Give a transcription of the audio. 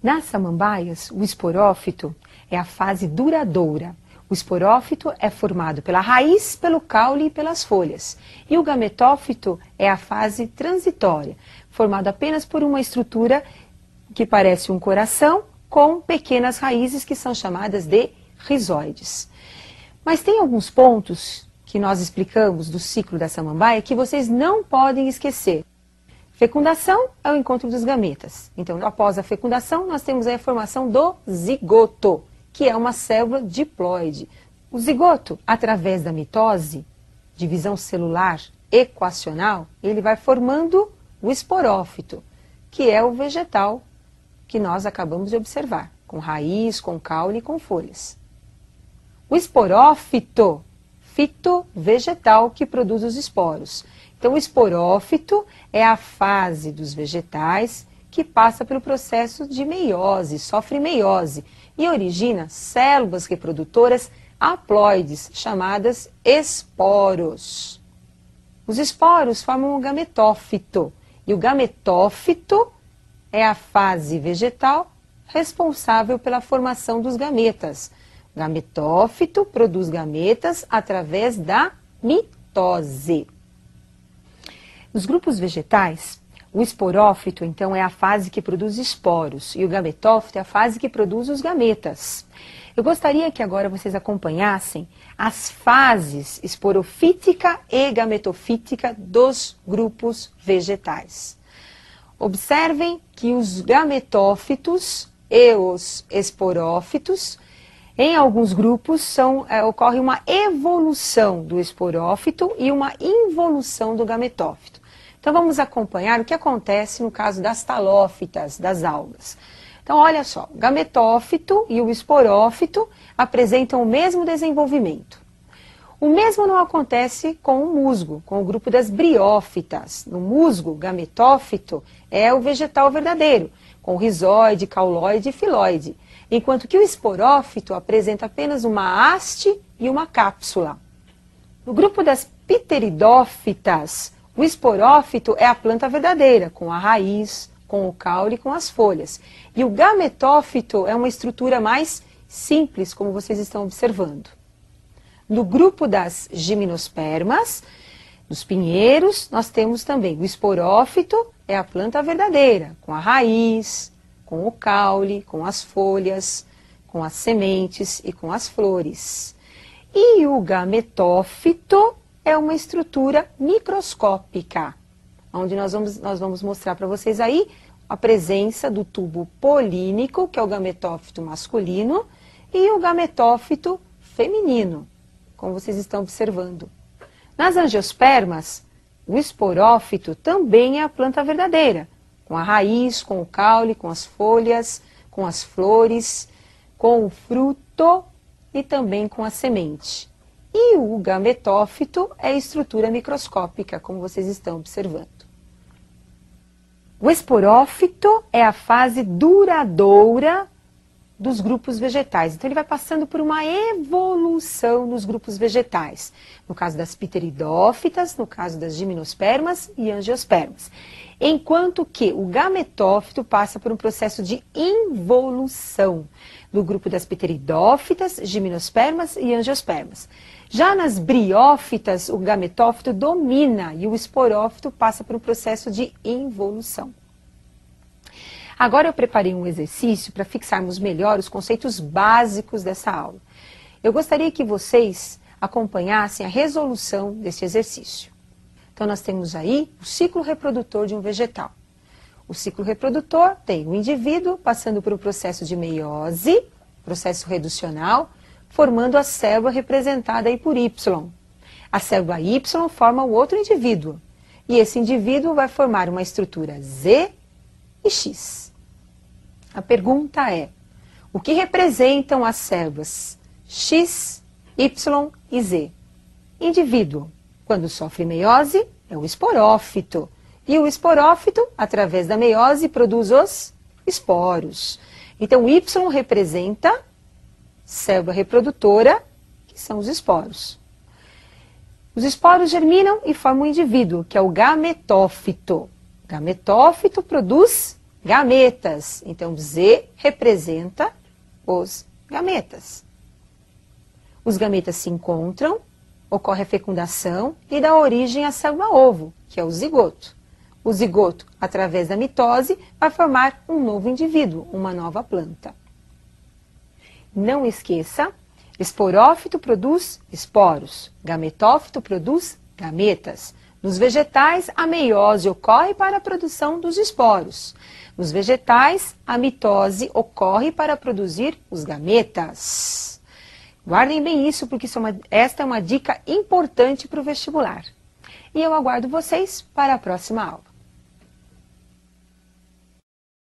Nas samambaias, o esporófito é a fase duradoura. O esporófito é formado pela raiz, pelo caule e pelas folhas. E o gametófito é a fase transitória, formado apenas por uma estrutura que parece um coração, com pequenas raízes que são chamadas de rizóides. Mas tem alguns pontos que nós explicamos do ciclo da samambaia que vocês não podem esquecer. Fecundação é o encontro dos gametas. Então, após a fecundação, nós temos aí a formação do zigoto, que é uma célula diploide. O zigoto, através da mitose, divisão celular equacional, ele vai formando o esporófito, que é o vegetal que nós acabamos de observar, com raiz, com caule e com folhas. O esporófito, fito vegetal que produz os esporos. Então, o esporófito é a fase dos vegetais que passa pelo processo de meiose, sofre meiose e origina células reprodutoras haploides, chamadas esporos. Os esporos formam o gametófito e o gametófito é a fase vegetal responsável pela formação dos gametas. O gametófito produz gametas através da mitose. Nos grupos vegetais, o esporófito, então, é a fase que produz esporos e o gametófito é a fase que produz os gametas. Eu gostaria que agora vocês acompanhassem as fases esporofítica e gametofítica dos grupos vegetais. Observem que os gametófitos e os esporófitos, em alguns grupos, ocorre uma evolução do esporófito e uma involução do gametófito. Então vamos acompanhar o que acontece no caso das talófitas, das algas. Então olha só, o gametófito e o esporófito apresentam o mesmo desenvolvimento. O mesmo não acontece com o musgo, com o grupo das briófitas. No musgo, o gametófito é o vegetal verdadeiro, com rizóide, cauloide e filóide, enquanto que o esporófito apresenta apenas uma haste e uma cápsula. No grupo das pteridófitas, o esporófito é a planta verdadeira, com a raiz, com o caule e com as folhas. E o gametófito é uma estrutura mais simples, como vocês estão observando. No grupo das gimnospermas, nos pinheiros, nós temos também o esporófito, é a planta verdadeira, com a raiz, com o caule, com as folhas, com as sementes e com as flores. E o gametófito é uma estrutura microscópica, onde nós vamos mostrar para vocês aí a presença do tubo polínico, que é o gametófito masculino, e o gametófito feminino, como vocês estão observando. Nas angiospermas, o esporófito também é a planta verdadeira, com a raiz, com o caule, com as folhas, com as flores, com o fruto e também com a semente. E o gametófito é a estrutura microscópica, como vocês estão observando. O esporófito é a fase duradoura dos grupos vegetais. Então, ele vai passando por uma evolução nos grupos vegetais. No caso das pteridófitas, no caso das gimnospermas e angiospermas. Enquanto que o gametófito passa por um processo de involução no grupo das pteridófitas, gimnospermas e angiospermas. Já nas briófitas, o gametófito domina e o esporófito passa por um processo de involução. Agora eu preparei um exercício para fixarmos melhor os conceitos básicos dessa aula. Eu gostaria que vocês acompanhassem a resolução desse exercício. Então nós temos aí o ciclo reprodutor de um vegetal. O ciclo reprodutor tem o indivíduo passando por um processo de meiose, processo reducional, formando a célula representada aí por Y. A célula Y forma o outro indivíduo. E esse indivíduo vai formar uma estrutura Z e X. A pergunta é, o que representam as células X, Y e Z? Indivíduo, quando sofre meiose, é o esporófito. E o esporófito, através da meiose, produz os esporos. Então, Y representa célula reprodutora, que são os esporos. Os esporos germinam e formam um indivíduo, que é o gametófito. O gametófito produz gametas. Então, Z representa os gametas. Os gametas se encontram, ocorre a fecundação e dá origem à célula-ovo, que é o zigoto. O zigoto, através da mitose, vai formar um novo indivíduo, uma nova planta. Não esqueça, esporófito produz esporos, gametófito produz gametas. Nos vegetais, a meiose ocorre para a produção dos esporos. Nos vegetais, a mitose ocorre para produzir os gametas. Guardem bem isso, porque esta é uma dica importante para o vestibular. E eu aguardo vocês para a próxima aula.